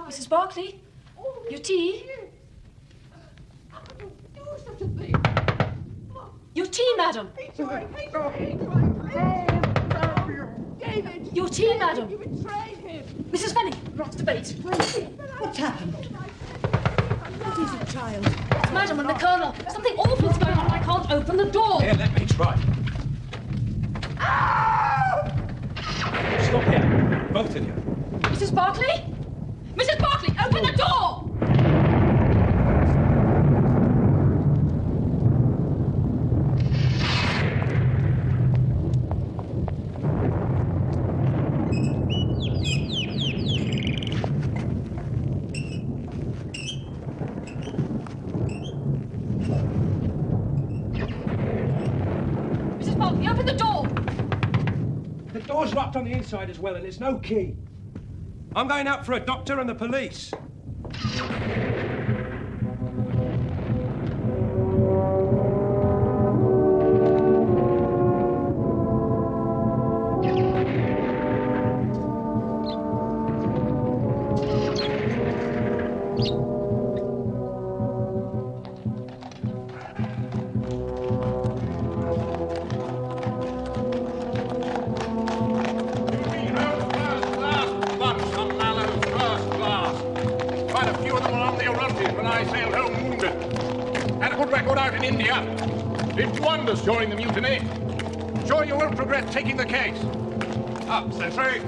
Mrs. Barclay, your tea? Do such a thing. Your tea, madam. David! Your tea, madam. You betrayed him! Mrs. Fenning, not debate. What's happened? What is it, child? Madam and the Colonel. Something awful's going on. I can't open the door. Here, let me try. Stop here, both of you. Mrs. Barclay? Mrs. Barclay, open the door! Mrs. Barclay, open the door! The door's locked on the inside as well, and there's no key. I'm going out for a doctor and the police. Did wonders during the mutiny. Sure you won't regret taking the case. Up, Sentry.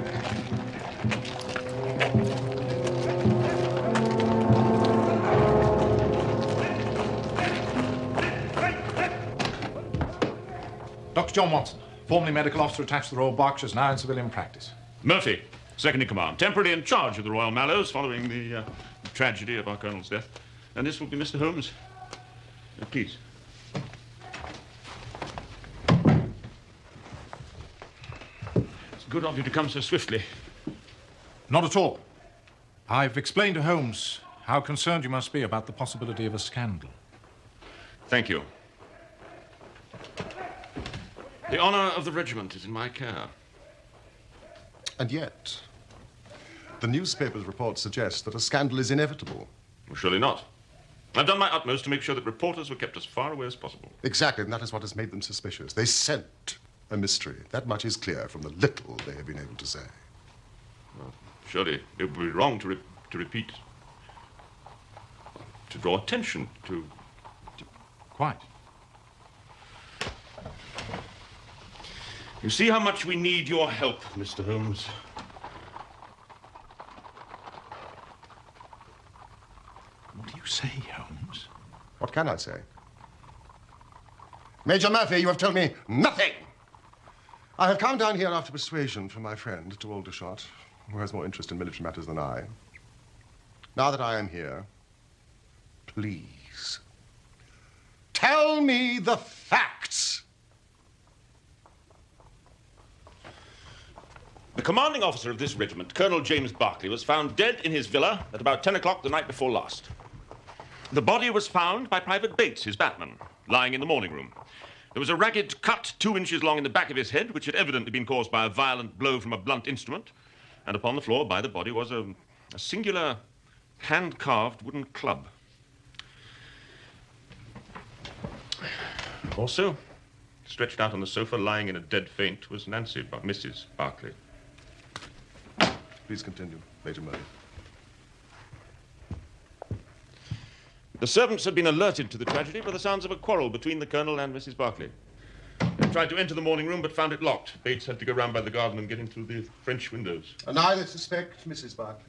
Dr. John Watson, formerly medical officer attached to the Royal Berkshires, now in civilian practice. Murphy, second in command, temporarily in charge of the Royal Mallows following the tragedy of our Colonel's death. And this will be Mr. Holmes. Please. It's good of you to come so swiftly. Not at all. I've explained to Holmes how concerned you must be about the possibility of a scandal. Thank you. The honor of the regiment is in my care. And yet, the newspapers' reports suggest that a scandal is inevitable. Well, surely not. I've done my utmost to make sure that reporters were kept as far away as possible. Exactly, and that is what has made them suspicious. They scent a mystery. That much is clear from the little they have been able to say. Well, surely it would be wrong to repeat, to draw attention to... Quite. You see how much we need your help, Mr. Holmes. What do you say, Holmes? What can I say? Major Murphy, you have told me nothing. I have come down here after persuasion from my friend to Aldershot, who has more interest in military matters than I. Now that I am here, please, tell me the facts. The commanding officer of this regiment, Colonel James Berkeley, was found dead in his villa at about 10 o'clock the night before last. The body was found by Private Bates, his batman, lying in the morning room. There was a ragged cut 2 inches long in the back of his head, which had evidently been caused by a violent blow from a blunt instrument. And upon the floor by the body was a singular hand-carved wooden club. Also, stretched out on the sofa, lying in a dead faint, was Mrs. Berkeley. Please continue, Major Murphy. The servants had been alerted to the tragedy by the sounds of a quarrel between the Colonel and Mrs. Berkeley. They tried to enter the morning room, but found it locked. Bates had to go round by the garden and get in through the French windows. And I suspect Mrs. Berkeley.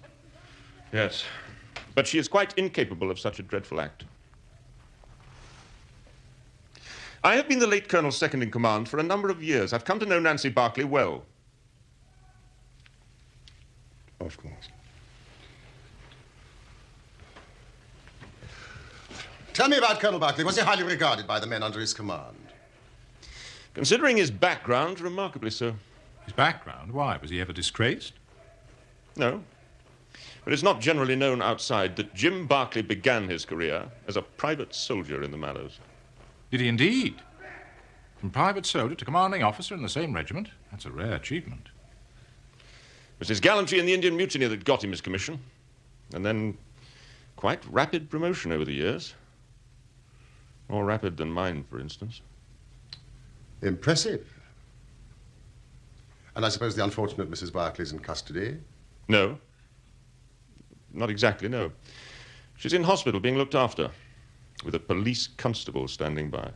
Yes, but she is quite incapable of such a dreadful act. I have been the late Colonel's second in command for a number of years. I've come to know Nancy Berkeley well. Of course. Tell me about Colonel Berkeley. Was he highly regarded by the men under his command? Considering his background, remarkably so. His background? Why? Was he ever disgraced? No. But it's not generally known outside that Jim Berkeley began his career as a private soldier in the Mallows. Did he indeed? From private soldier to commanding officer in the same regiment. That's a rare achievement. It was his gallantry in the Indian Mutiny that got him his commission. And then quite rapid promotion over the years. More rapid than mine, for instance. Impressive. And I suppose the unfortunate Mrs. Barclay's in custody? No. Not exactly, no. She's in hospital being looked after, with a police constable standing by.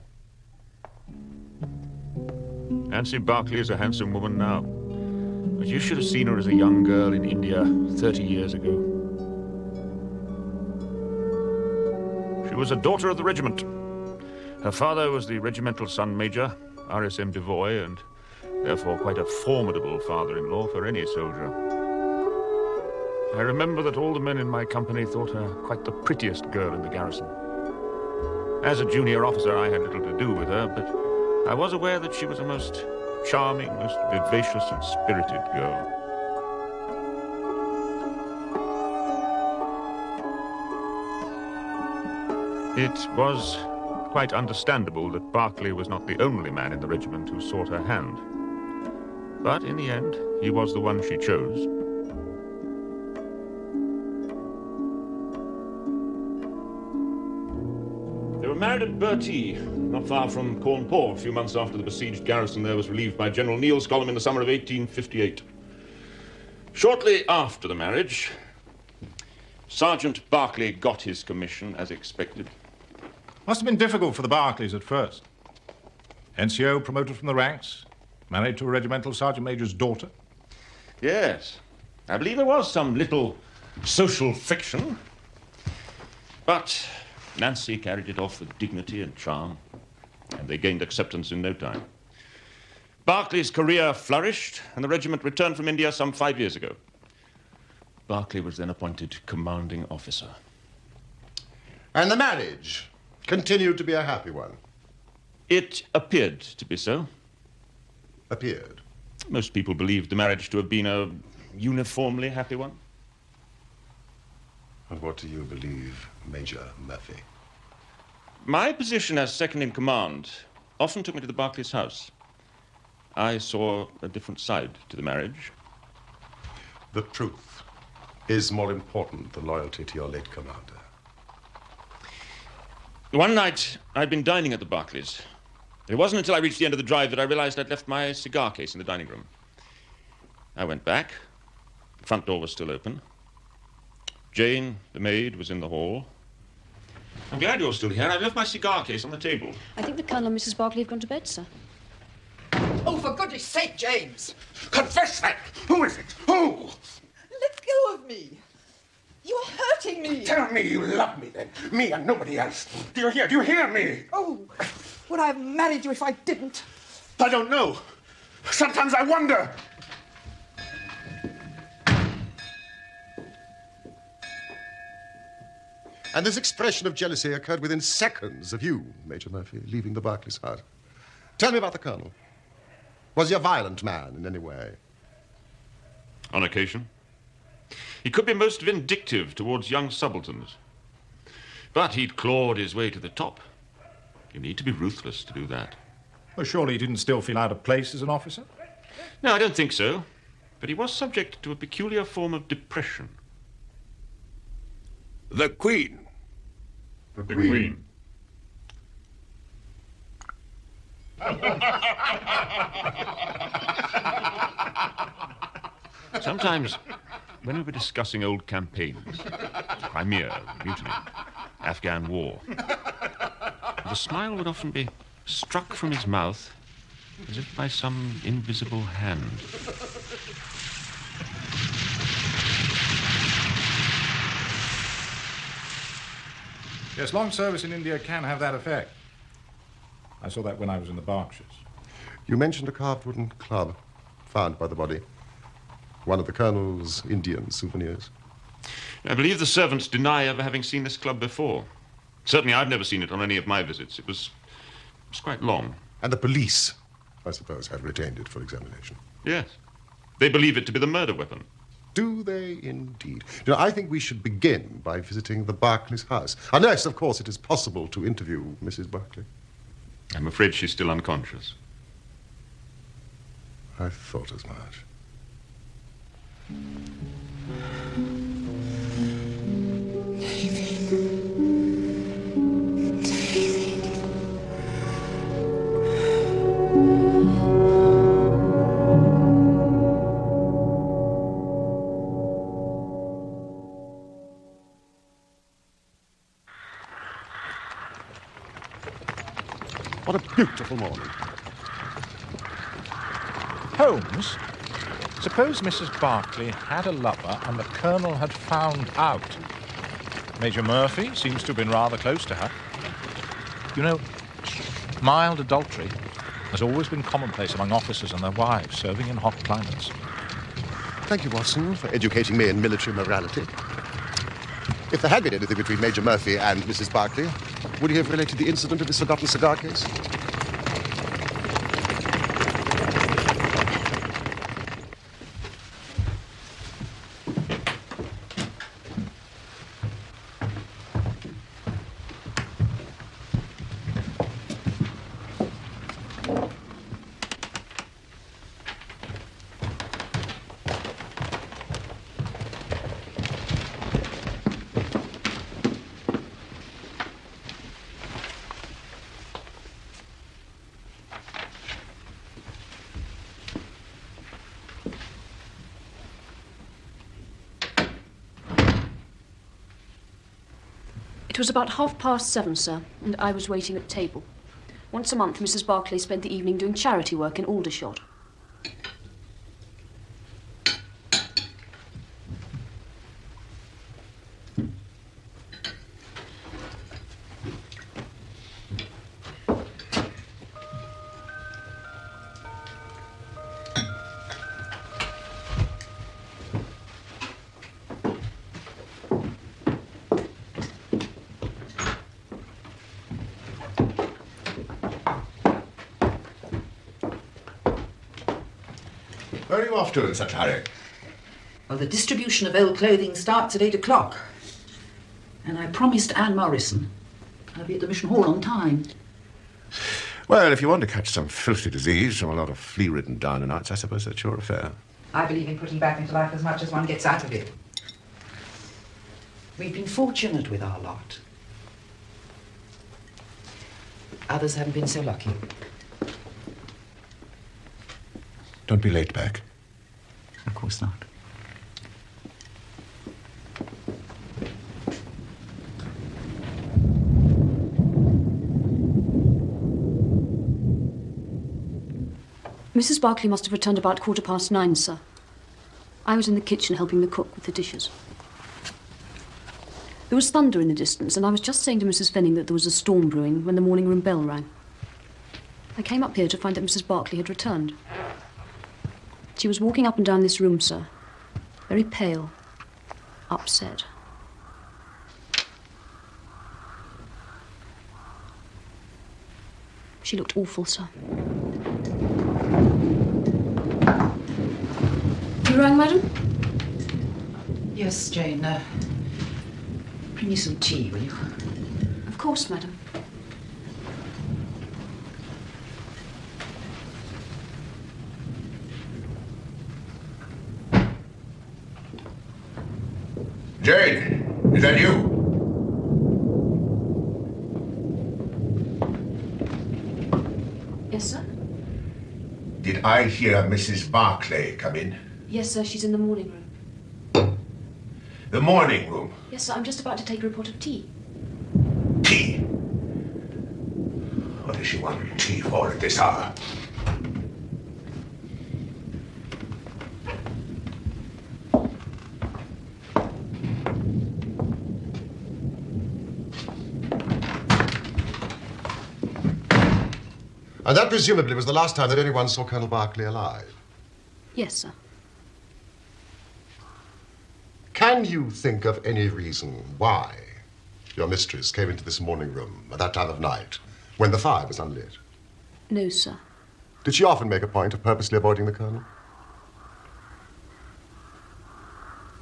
Nancy Barclay is a handsome woman now. But you should have seen her as a young girl in India 30 years ago. She was a daughter of the regiment. Her father was the regimental son major, RSM Devoy, and therefore quite a formidable father-in-law for any soldier. I remember that all the men in my company thought her quite the prettiest girl in the garrison. As a junior officer, I had little to do with her, but I was aware that she was a most charming, most vivacious and spirited girl. It was quite understandable that Barclay was not the only man in the regiment who sought her hand. But in the end, he was the one she chose. They were married at Bertie, not far from Cawnpore, a few months after the besieged garrison there was relieved by General Neil's column in the summer of 1858. Shortly after the marriage, Sergeant Barclay got his commission as expected. Must have been difficult for the Barclays at first. NCO promoted from the ranks, married to a regimental sergeant major's daughter. Yes, I believe there was some little social friction. But Nancy carried it off with dignity and charm, and they gained acceptance in no time. Barclay's career flourished, and the regiment returned from India some 5 years ago. Barclay was then appointed commanding officer. And the marriage continued to be a happy one? It appeared to be so. Appeared? Most people believed the marriage to have been a uniformly happy one. And what do you believe, Major Murphy? My position as second in command often took me to the Barclays' house. I saw a different side to the marriage. The truth is more important than loyalty to your late commander. One night, I'd been dining at the Barclays. It wasn't until I reached the end of the drive that I realized I'd left my cigar case in the dining room. I went back. The front door was still open. Jane, the maid, was in the hall. I'm glad you're still here. I've left my cigar case on the table. I think the Colonel and Mrs. Barclay have gone to bed, sir. Oh, for goodness sake, James! Confess that! Who is it? Who? Let go of me! You are hurting me! Tell me you love me, then. Me and nobody else. Do you hear? Do you hear me? Oh, would I have married you if I didn't? I don't know. Sometimes I wonder. And this expression of jealousy occurred within seconds of you, Major Murphy, leaving the Barclays hut. Tell me about the Colonel. Was he a violent man in any way? On occasion. He could be most vindictive towards young subalterns. But he'd clawed his way to the top. You need to be ruthless to do that. Well, surely he didn't still feel out of place as an officer? No, I don't think so. But he was subject to a peculiar form of depression. The Queen. The Queen. Sometimes, when we were discussing old campaigns, Crimea, Mutiny, Afghan War, the smile would often be struck from his mouth as if by some invisible hand. Yes, long service in India can have that effect. I saw that when I was in the Berkshires. You mentioned a carved wooden club found by the body. One of the Colonel's Indian souvenirs. I believe the servants deny ever having seen this club before. Certainly I've never seen it on any of my visits. It was quite long. And the police, I suppose, have retained it for examination. Yes. They believe it to be the murder weapon. Do they indeed? You know, I think we should begin by visiting the Barclays' house. Unless, of course, it is possible to interview Mrs. Barclay. I'm afraid she's still unconscious. I thought as much. What a beautiful morning. Holmes, suppose Mrs. Barclay had a lover and the Colonel had found out. Major Murphy seems to have been rather close to her. You know, mild adultery has always been commonplace among officers and their wives serving in hot climates. Thank you, Watson, for educating me in military morality. If there had been anything between Major Murphy and Mrs. Barclay, would he have related the incident of this forgotten cigar case? It was about 7:30, sir, and I was waiting at table. Once a month, Mrs. Barclay spent the evening doing charity work in Aldershot. Where are you off to in such a hurry? Well, the distribution of old clothing starts at 8 o'clock. And I promised Anne Morrison I'll be at the Mission Hall on time. Well, if you want to catch some filthy disease from a lot of flea-ridden down and outs, I suppose that's your affair. I believe in putting back into life as much as one gets out of it. We've been fortunate with our lot. Others haven't been so lucky. Don't be late back. Of course not. Mrs. Barclay must have returned about 9:15, sir. I was in the kitchen helping the cook with the dishes. There was thunder in the distance, and I was just saying to Mrs. Fenning that there was a storm brewing when the morning room bell rang. I came up here to find that Mrs. Barclay had returned. She was walking up and down this room, sir, very pale, upset. She looked awful, sir. You rang, madam? Yes, Jane. Bring me some tea, will you? Of course, madam. Jane, is that you? Yes, sir? Did I hear Mrs. Barclay come in? Yes, sir, she's in the morning room. The morning room. Yes, sir, I'm just about to take her a pot of tea. Tea? What does she want tea for at this hour? And that presumably was the last time that anyone saw Colonel Barclay alive. Yes, sir. Can you think of any reason why your mistress came into this morning room at that time of night when the fire was unlit? No, sir. Did she often make a point of purposely avoiding the Colonel?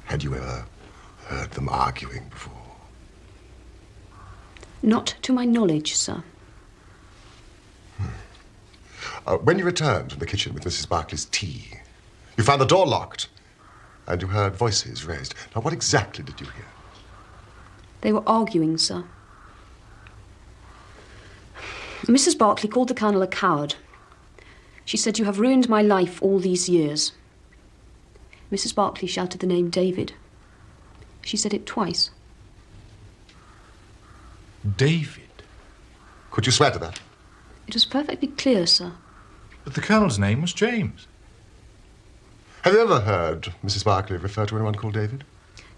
Had you ever heard them arguing before? Not to my knowledge, sir. When you returned from the kitchen with Mrs. Barclay's tea, you found the door locked and you heard voices raised. Now, what exactly did you hear? They were arguing, sir. Mrs. Barclay called the Colonel a coward. She said, "You have ruined my life all these years." Mrs. Barclay shouted the name David. She said it twice. David? Could you swear to that? It was perfectly clear, sir. But the Colonel's name was James. Have you ever heard Mrs. Barclay refer to anyone called David?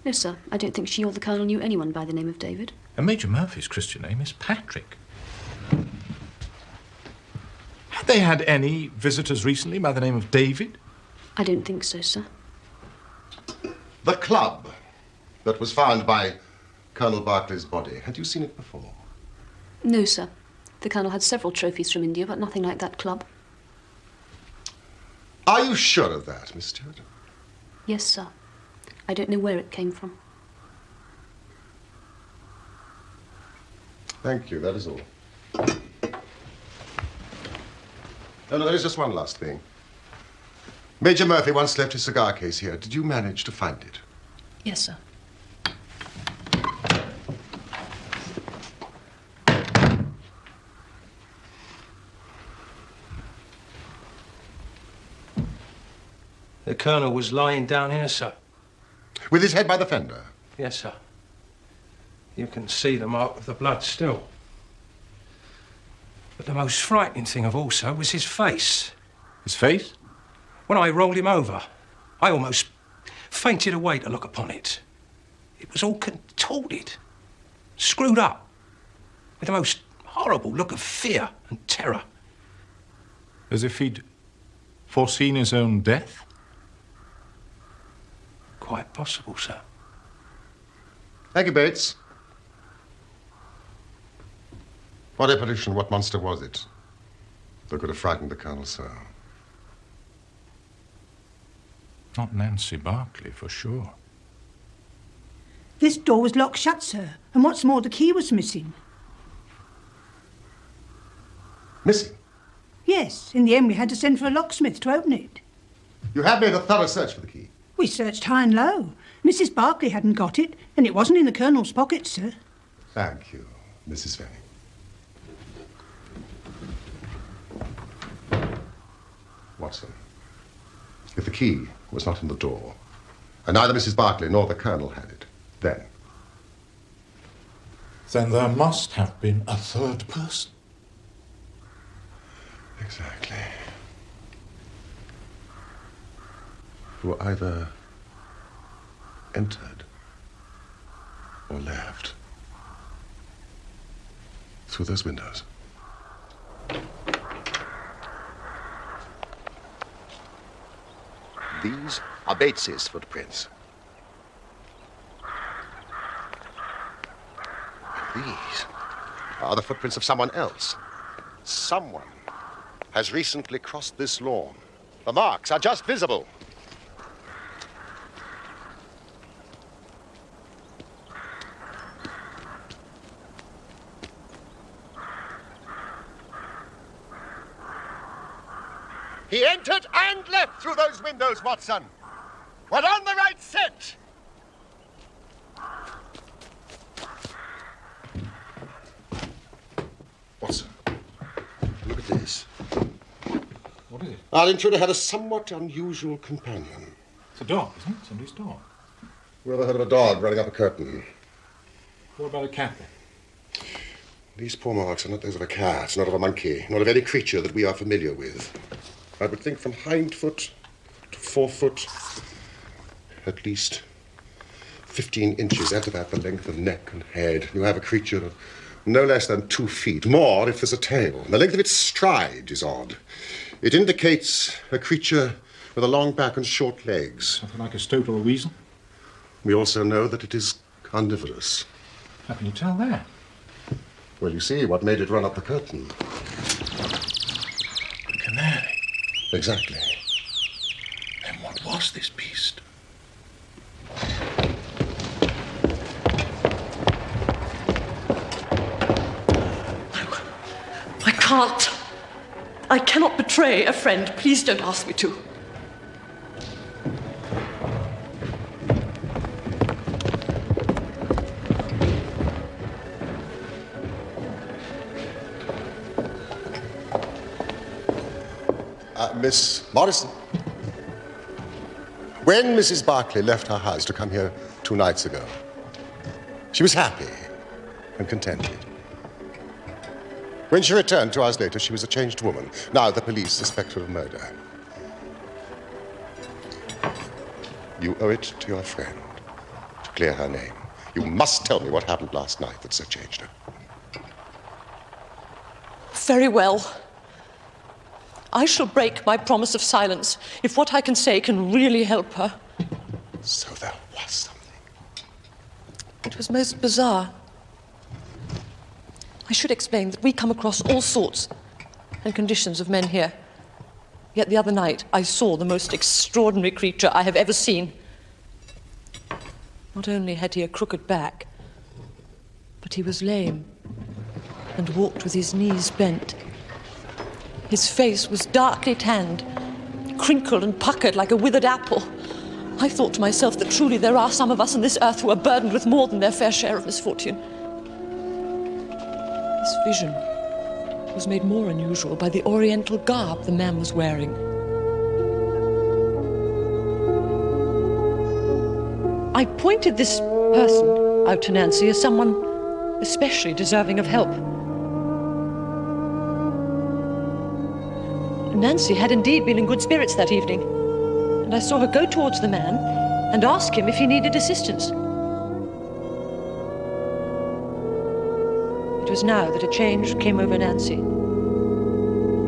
No, sir. I don't think she or the Colonel knew anyone by the name of David. And Major Murphy's Christian name is Patrick. Had they had any visitors recently by the name of David? I don't think so, sir. The club that was found by Colonel Barclay's body, had you seen it before? No, sir. The Colonel had several trophies from India, but nothing like that club. Are you sure of that, Miss Stewart? Yes, sir. I don't know where it came from. Thank you, that is all. No, there is just one last thing. Major Murphy once left his cigar case here. Did you manage to find it? Yes, sir. The Colonel was lying down here, sir. With his head by the fender? Yes, sir. You can see the mark of the blood still. But the most frightening thing of all, sir, was his face. His face? When I rolled him over, I almost fainted away to look upon it. It was all contorted, screwed up, with the most horrible look of fear and terror. As if he'd foreseen his own death? Quite possible, sir. Thank you, Bates. What apparition, what monster was it that could have frightened the Colonel so? Not Nancy Barclay, for sure. This door was locked shut, sir, and what's more, the key was missing. Missing? Yes, in the end we had to send for a locksmith to open it. You have made a thorough search for the key. We searched high and low. Mrs. Barclay hadn't got it, and it wasn't in the Colonel's pocket, sir. Thank you, Mrs. Fanning. Watson, if the key was not in the door, and neither Mrs. Barclay nor the Colonel had it, then Then there must have been a third person. exactly, who either entered or left through those windows. These are Bates's footprints. These are the footprints of someone else. Someone has recently crossed this lawn. The marks are just visible. He entered and left through those windows, Watson. We're on the right scent. Watson, look at this. What is it? Our intruder had a somewhat unusual companion. It's a dog, isn't it? Somebody's dog. We ever heard of a dog running up a curtain? What about a cat then? These paw marks are not those of a cat, not of a monkey, not of any creature that we are familiar with. I would think from hind foot to forefoot, at least 15 inches. Add to that the length of neck and head. You have a creature of no less than 2 feet. More if there's a tail. The length of its stride is odd. It indicates a creature with a long back and short legs. Something like a stoat or a weasel? We also know that it is carnivorous. How can you tell that? Well, you see, what made it run up the curtain? A canary. Exactly. Then what was this beast? I can't. I cannot betray a friend. Please don't ask me to. Miss Morrison. When Mrs. Barclay left her house to come here 2 nights ago, she was happy and contented. When she returned 2 hours later, she was a changed woman. Now the police suspect her of murder. You owe it to your friend to clear her name. You must tell me what happened last night that so changed her. Very well. I shall break my promise of silence if what I can say can really help her. So there was something. It was most bizarre. I should explain that we come across all sorts and conditions of men here. Yet the other night I saw the most extraordinary creature I have ever seen. Not only had he a crooked back, but he was lame and walked with his knees bent. His face was darkly tanned, crinkled and puckered like a withered apple. I thought to myself that truly there are some of us on this earth who are burdened with more than their fair share of misfortune. This vision was made more unusual by the oriental garb the man was wearing. I pointed this person out to Nancy as someone especially deserving of help. Nancy had indeed been in good spirits that evening, and I saw her go towards the man and ask him if he needed assistance. It was now that a change came over Nancy.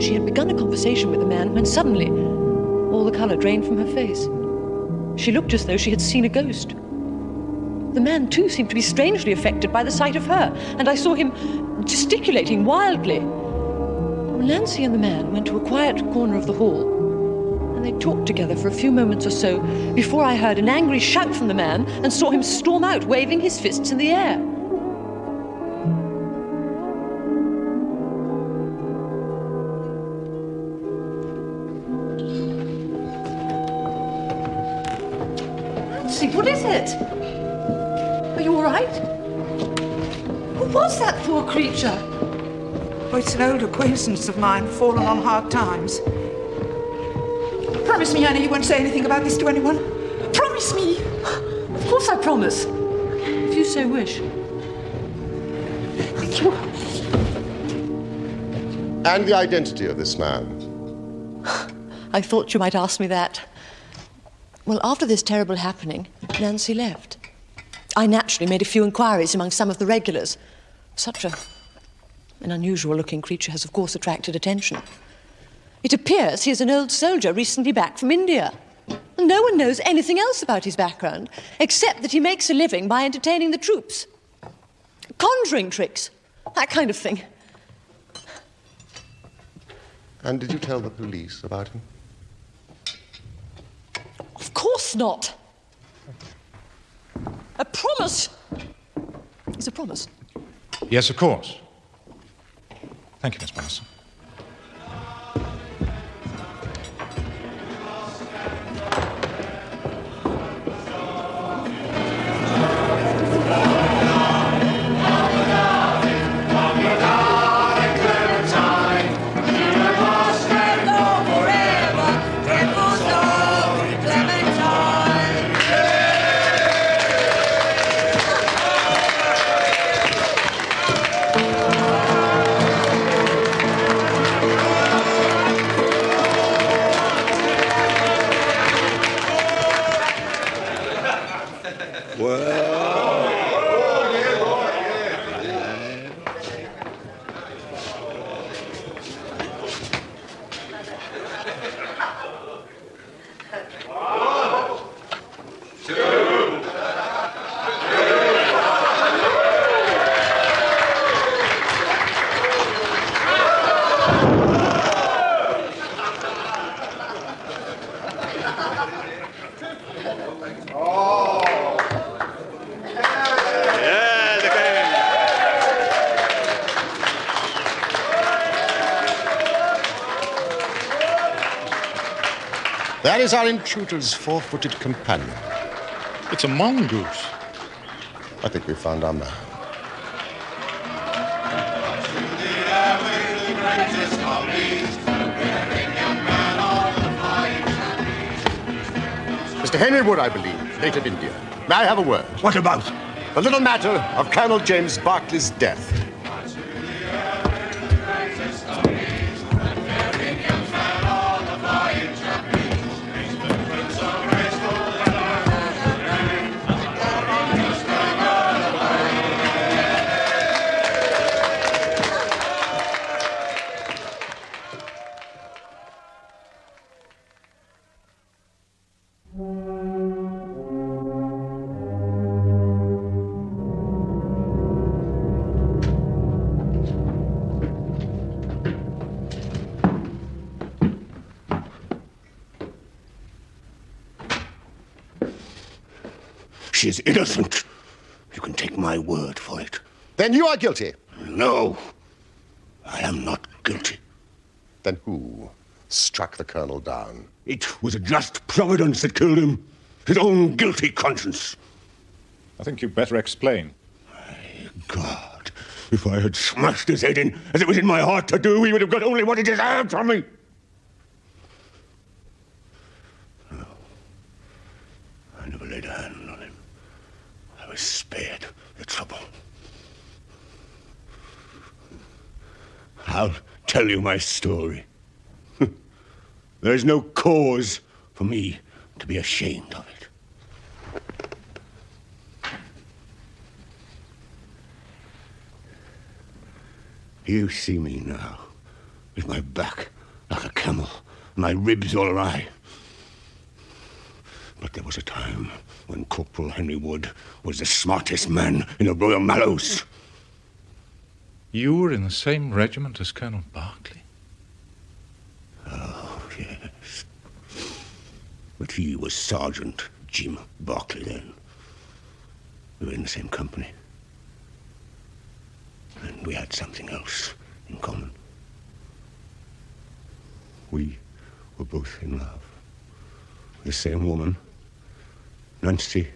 She had begun a conversation with the man when suddenly all the colour drained from her face. She looked as though she had seen a ghost. The man, too, seemed to be strangely affected by the sight of her, and I saw him gesticulating wildly. Nancy and the man went to a quiet corner of the hall, and they talked together for a few moments or so before I heard an angry shout from the man and saw him storm out, waving his fists in the air. Nancy, what is it? Are you all right? Who was that poor creature? Oh, it's an old acquaintance of mine, fallen on hard times. Promise me, Annie, you won't say anything about this to anyone. Promise me! Of course I promise. If you so wish. And the identity of this man? I thought you might ask me that. Well, after this terrible happening, Nancy left. I naturally made a few inquiries among some of the regulars. Such an unusual-looking creature has, of course, attracted attention. It appears he is an old soldier recently back from India. And no one knows anything else about his background, except that he makes a living by entertaining the troops. Conjuring tricks, that kind of thing. And did you tell the police about him? Of course not. A promise is a promise. Yes, of course. Thank you, Miss Morrison. That is our intruder's four-footed companion. It's a mongoose. I think we found our man. Mr. Henry Wood, I believe, native India. May I have a word? What about? The little matter of Colonel James Barclay's death. She is innocent. You can take my word for it. Then you are guilty. No, I am not guilty. Then who struck the colonel down? It was a just providence that killed him. His own guilty conscience. I think you'd better explain. God, if I had smashed his head in, as it was in my heart to do, he would have got only what he deserved from me. No, I never laid a hand on him. I was spared the trouble. I'll tell you my story. There is no cause for me to be ashamed of it. You see me now, with my back like a camel, my ribs all awry. But there was a time when Corporal Henry Wood was the smartest man in the Royal Mallows. You were in the same regiment as Colonel Barclay? Oh, yes. But he was Sergeant Jim Barclay then. We were in the same company. And we had something else in common. We were both in love. The same woman, Nancy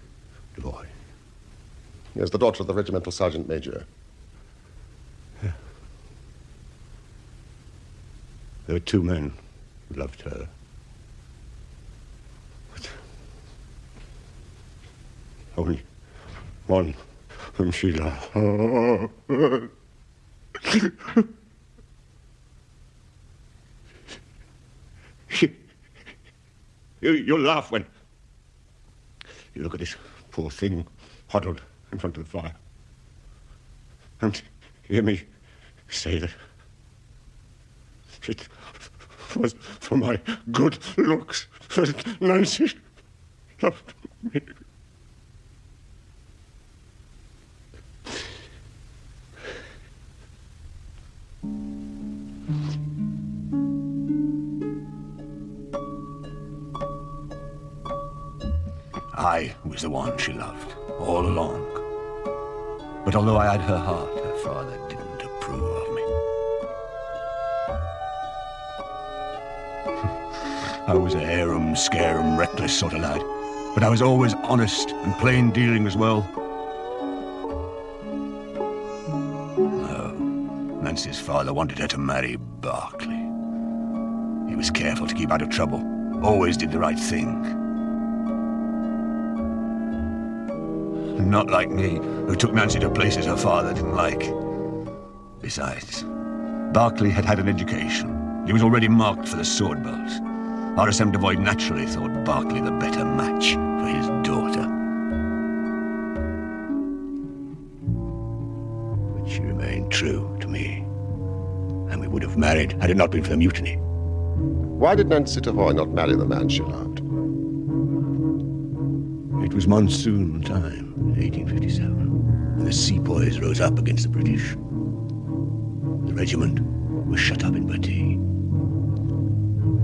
Devoy. Yes, the daughter of the regimental sergeant major. Yeah. There were two men who loved her. But only one whom she loved. You'll laugh when you look at this poor thing huddled in front of the fire and hear me say that it was for my good looks that Nancy loved me. I was the one she loved, all along. But although I had her heart, her father didn't approve of me. I was a harum-scarum, reckless sort of lad, but I was always honest and plain dealing as well. No, Nancy's father wanted her to marry Barclay. He was careful to keep out of trouble, always did the right thing. Not like me, who took Nancy to places her father didn't like. Besides, Barclay had had an education. He was already marked for the sword belt. RSM Devoy naturally thought Barclay the better match for his daughter. But she remained true to me. And we would have married had it not been for the mutiny. Why did Nancy Devoy not marry the man she loved? It was monsoon time, 1857, and the sepoys rose up against the British. The regiment was shut up in Bati.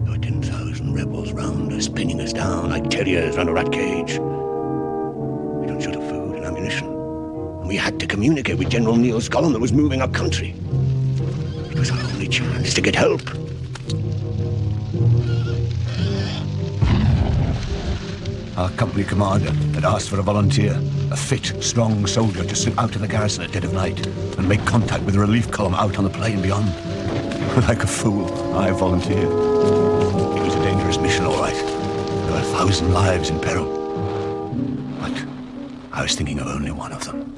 There were 10,000 rebels round us, pinning us down like terriers round a rat cage. We don't short of food and ammunition, and we had to communicate with General Neil's column that was moving our country. It was our only chance to get help. Our company commander had asked for a volunteer, a fit, strong soldier to slip out to the garrison at dead of night and make contact with the relief column out on the plain beyond. Like a fool, I volunteered. It was a dangerous mission, all right. There were 1,000 lives in peril. But I was thinking of only one of them.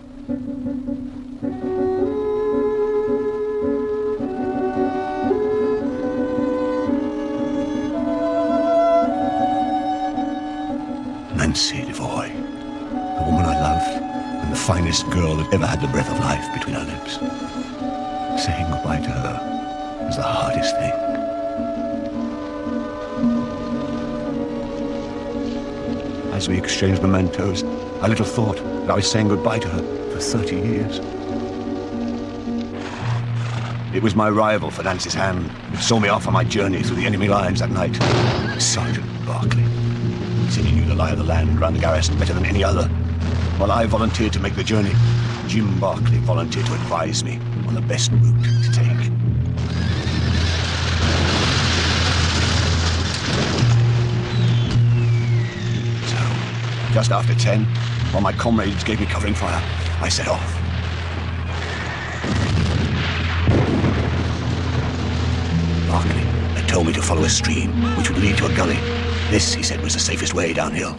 Nancy Devoy, the woman I loved, and the finest girl that ever had the breath of life between her lips. Saying goodbye to her was the hardest thing. As we exchanged mementos, I little thought that I was saying goodbye to her for 30 years. It was my rival for Nancy's hand that saw me off on my journey through the enemy lines that night. Sergeant Barclay. He said he knew the lie of the land around the garrison better than any other. While I volunteered to make the journey, Jim Barclay volunteered to advise me on the best route to take. So, just after 10, while my comrades gave me covering fire, I set off. Barclay had told me to follow a stream which would lead to a gully. This, he said, was the safest way downhill.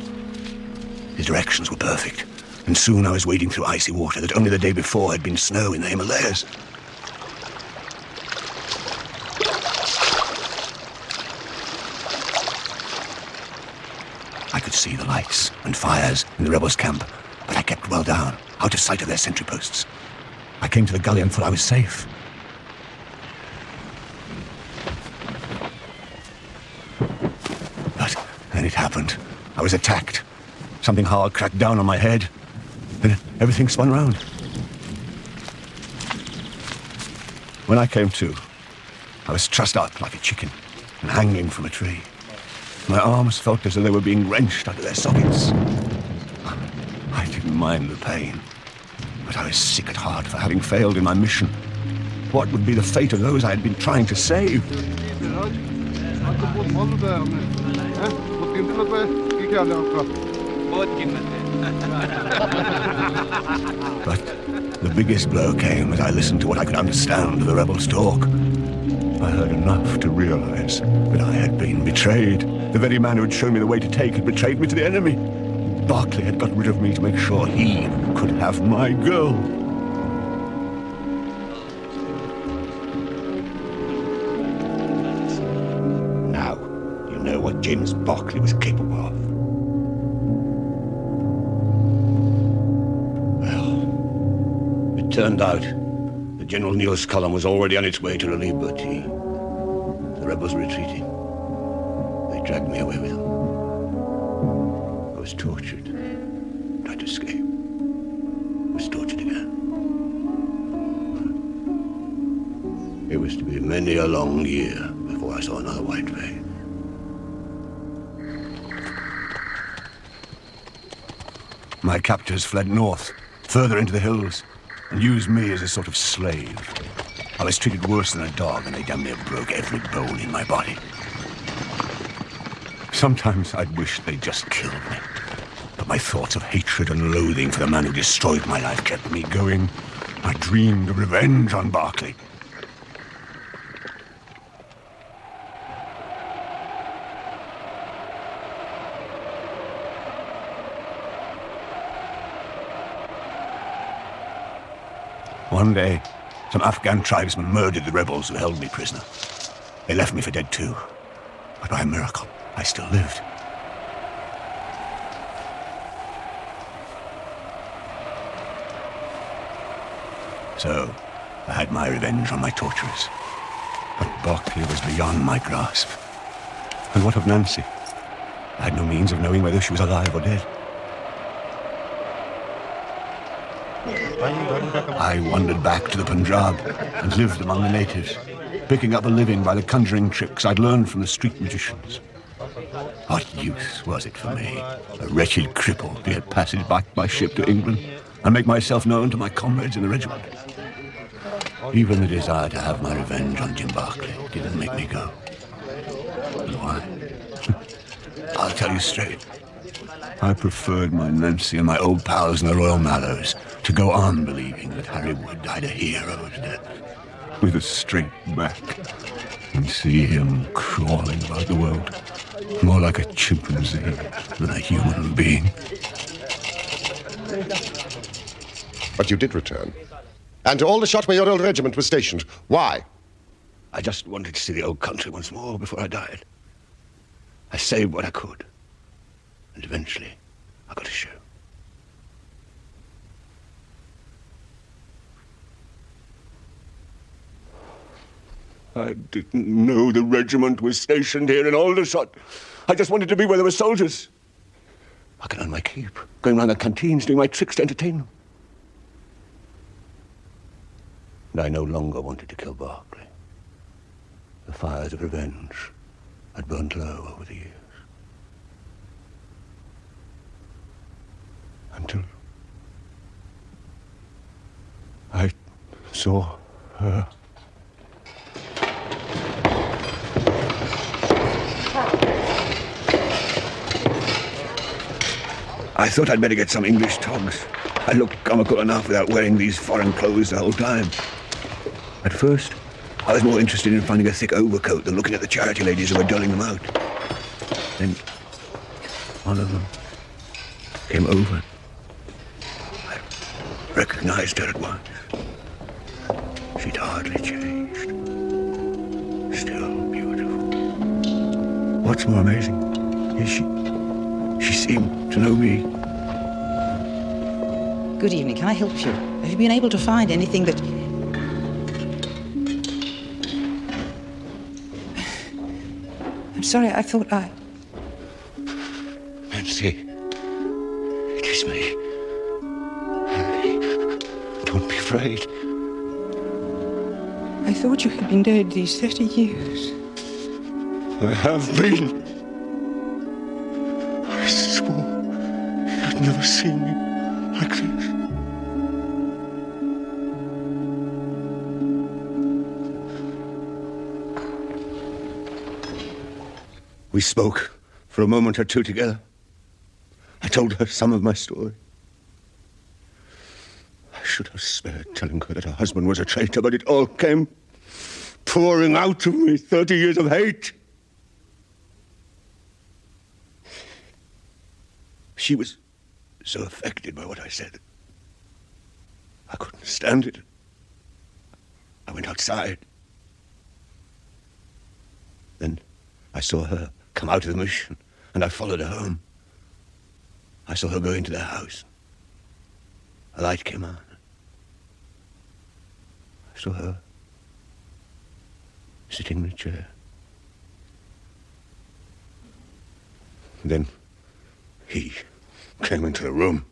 His directions were perfect, and soon I was wading through icy water that only the day before had been snow in the Himalayas. I could see the lights and fires in the rebels' camp, but I kept well down, out of sight of their sentry posts. I came to the gully and thought I was safe. But then it happened. I was attacked. Something hard cracked down on my head. Then everything spun round. When I came to, I was trussed up like a chicken and hanging from a tree. My arms felt as though they were being wrenched out of their sockets. I didn't mind the pain, but I was sick at heart for having failed in my mission. What would be the fate of those I had been trying to save? But the biggest blow came as I listened to what I could understand of the rebels' talk. I heard enough to realize that I had been betrayed. The very man who had shown me the way to take had betrayed me to the enemy. Barclay had got rid of me to make sure he could have my girl. Now, you know what James Barclay was capable of. Well, it turned out that General Neal's column was already on its way to relieve Bertie. The rebels were retreating. They dragged me away with them. I was tortured. Tried to escape. Was tortured again. It was to be many a long year before I saw another white face. My captors fled north, further into the hills, and used me as a sort of slave. I was treated worse than a dog, and they damn near broke every bone in my body. Sometimes I'd wish they'd just killed me. But my thoughts of hatred and loathing for the man who destroyed my life kept me going. I dreamed of revenge on Barclay. One day, some Afghan tribesmen murdered the rebels who held me prisoner. They left me for dead too. But by a miracle, I still lived. So, I had my revenge on my torturers. But Barclay was beyond my grasp. And what of Nancy? I had no means of knowing whether she was alive or dead. I wandered back to the Punjab and lived among the natives, picking up a living by the conjuring tricks I'd learned from the street magicians. What use was it for me, a wretched cripple, to get passage back by ship to England and make myself known to my comrades in the regiment? Even the desire to have my revenge on Jim Barclay didn't make me go. And why? I'll tell you straight. I preferred my Nancy and my old pals in the Royal Mallows to go on believing that Harry Wood died a hero's death, with a straight back, and see him crawling about the world, more like a chimpanzee than a human being. But you did return. And to Aldershot, where your old regiment was stationed. Why? I just wanted to see the old country once more before I died. I saved what I could. And eventually, I got a show. I didn't know the regiment was stationed here in Aldershot. I just wanted to be where there were soldiers. I could earn my keep, going round the canteens, doing my tricks to entertain them. And I no longer wanted to kill Berkeley. The fires of revenge had burnt low over the years. Until I saw her. I thought I'd better get some English togs. I looked comical enough without wearing these foreign clothes the whole time. At first, I was more interested in finding a thick overcoat than looking at the charity ladies who were doling them out. Then, one of them came over. I recognized her at once. She'd hardly changed. Still beautiful. What's more amazing is she seemed to know me. Good evening. Can I help you? Have you been able to find anything that... I'm sorry, I thought I... Nancy, it is me. Don't be afraid. I thought you had been dead these 30 years. I have been. I swore you'd never seen me like this. We spoke for a moment or two together. I told her some of my story. I should have spared telling her that her husband was a traitor, but it all came pouring out of me, 30 years of hate. She was so affected by what I said. I couldn't stand it. I went outside. Then I saw her come out of the mission, and I followed her home. I saw her go into the house. A light came on. I saw her sitting in a chair. And then he came into the room.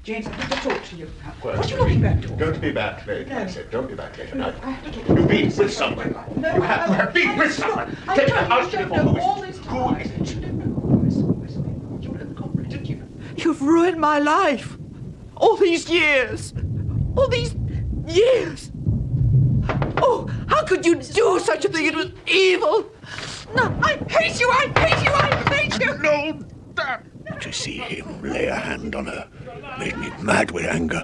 James, I have to talk to you. What are you looking back for? Don't be back late. No. I said, don't be back late. No, I have to get... You've been with someone. No, you have been with someone. Take the house before who is it? Who is it? You were the culprit, didn't you? You've ruined my life. All these years. All these years. Oh, how could you do such a thing? It was evil. No, I hate you. I hate you. I hate you. No, Dad. To see him lay a hand on her made me mad with anger.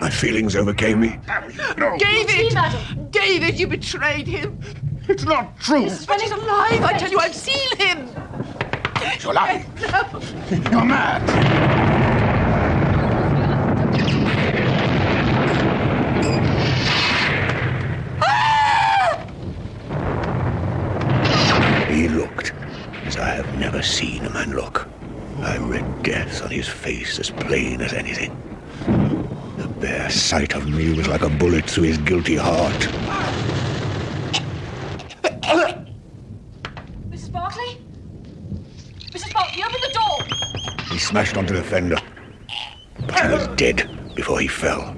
My feelings overcame me. No. David! David, you betrayed him. It's not true. Mrs. Fenning's alive. I tell you, I've seen him. He's alive. No. You're mad. He looked as I have never seen a man look. I read death on his face as plain as anything. The bare sight of me was like a bullet through his guilty heart. Mrs. Barclay? Mrs. Barclay, open the door! He smashed onto the fender, but he was dead before he fell.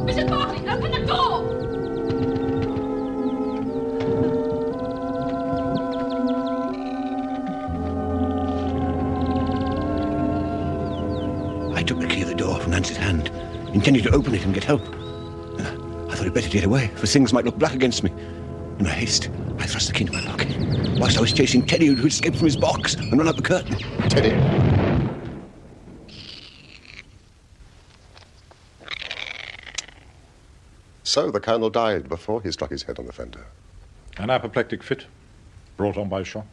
Mrs. Barclay, open the door! intending to open it and get help. I thought I'd better get away, for things might look black against me. In my haste, I thrust the key into my pocket, whilst I was chasing Teddy, who escaped from his box and run up the curtain. Teddy. So the Colonel died before he struck his head on the fender. An apoplectic fit, brought on by shock.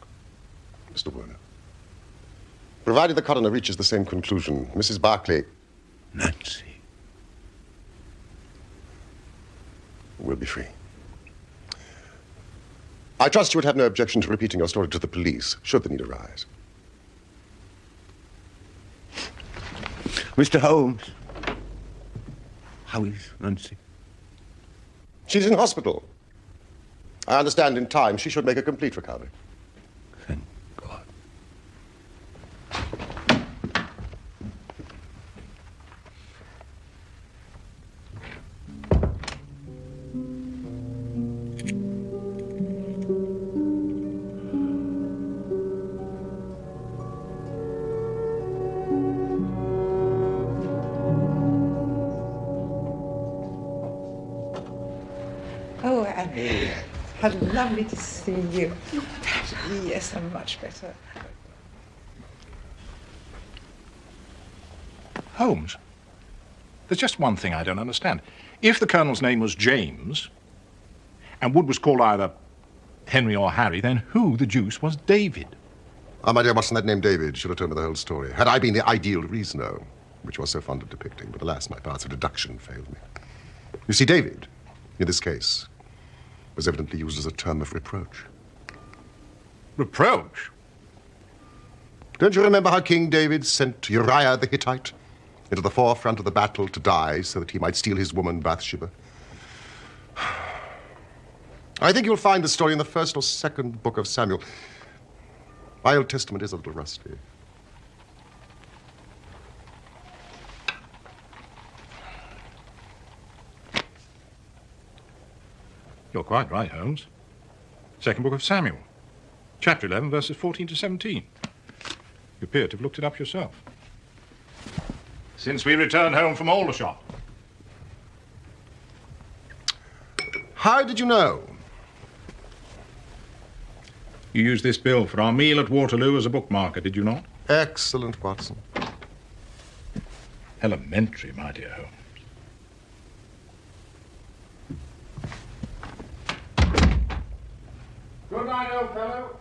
Mr. Werner. Provided the coroner reaches the same conclusion, Mrs. Barclay... Nancy. ...will be free. I trust you would have no objection to repeating your story to the police, should the need arise. Mr. Holmes. How is Nancy? She's in hospital. I understand in time she should make a complete recovery. Thank God. Oh, Annie, how lovely to see you. Yes, I'm much better. Holmes, there's just one thing I don't understand. If the Colonel's name was James, and Wood was called either Henry or Harry, then who the deuce was David? Ah, my dear Watson, that name David should have told me the whole story. Had I been the ideal reasoner, which was so fond of depicting, but alas, my powers of deduction failed me. You see, David, in this case, was evidently used as a term of reproach. Reproach? Don't you remember how King David sent Uriah the Hittite into the forefront of the battle to die so that he might steal his woman Bathsheba? I think you'll find the story in the first or second book of Samuel. My Old Testament is a little rusty. You're quite right, Holmes. Second book of Samuel. Chapter 11, verses 14 to 17. You appear to have looked it up yourself. Since we returned home from Aldershot. How did you know? You used this bill for our meal at Waterloo as a bookmarker, did you not? Excellent, Watson. Elementary, my dear Holmes. Good night, old fellow.